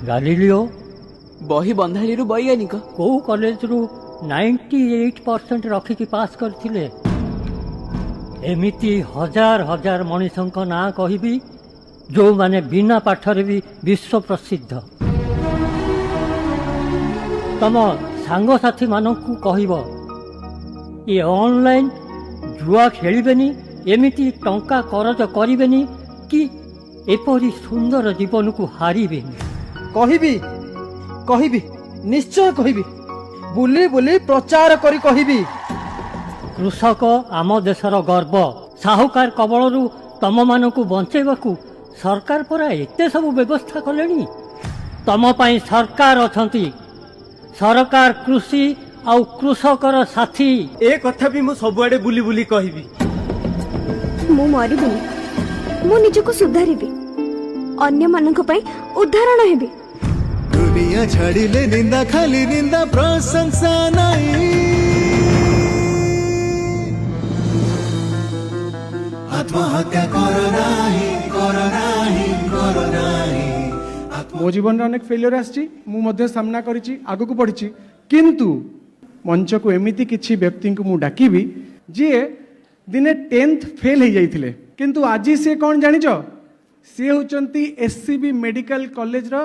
Galileo ବହି ବନ୍ଧାଳିରୁ ବୈଜ୍ଞାନିକ। କୋଉ କଲେଜରୁ 98% ରଖିକି ପାସ୍ କରିଥିଲେ? ଏମିତି ହଜାର ହଜାର ମଣିଷଙ୍କ ନାଁ କହିବି ଯେଉଁମାନେ ବିନା ପାଠରେ ବି ବିଶ୍ୱ ପ୍ରସିଦ୍ଧ। ତମ ସାଙ୍ଗସାଥୀ ମାନଙ୍କୁ କହିବ ଏ ଅନଲାଇନ୍ ଜୁଆ ଖେଳିବେନି, ଏମିତି ଟଙ୍କା କରଜ କରିବେନି କି ଏପରି ସୁନ୍ଦର ଜୀବନକୁ ହାରିବେନି। କହିବି କହିବି ନିଶ୍ଚୟ କହିବି, ବୁଲି ବୁଲି ପ୍ରଚାର କରି କହିବି। କୃଷକ ଆମ ଦେଶର ଗର୍ବ। ସାହୁକାର କବଳରୁ ତମମାନଙ୍କୁ ବଞ୍ଚେଇବାକୁ ସରକାର ପରା ଏତେ ସବୁ ବ୍ୟବସ୍ଥା କଲେଣି। ତମ ପାଇଁ ସରକାର ଅଛନ୍ତି। ସରକାର କୃଷି ଆଉ କୃଷକର ସାଥୀ। ଏ କଥା ବି ମୁଁ ସବୁଆଡେ ବୁଲି ବୁଲି କହିବି। ମୁଁ ମରିବିନି, ମୁଁ ନିଜକୁ ସୁଧାରିବି, ଅନ୍ୟମାନଙ୍କ ପାଇଁ ଉଦାହରଣ ହେବି। दुनिया छाड़िले निंदा, खाली निंदा प्रशंसा नहीं। आत्महत्या करो नाही, करो नाही, करो नाही। मो जीवन में अनेक फेलियर आसी सामना करी आगू बढ़ी, किंतु मंच को एमती किसी व्यक्ति को मु डाकिबी जी दिने 10th फेल हो जाइए, किंतु आज सी कौन जानिच, सी होचंती SCB मेडिकल कॉलेज रो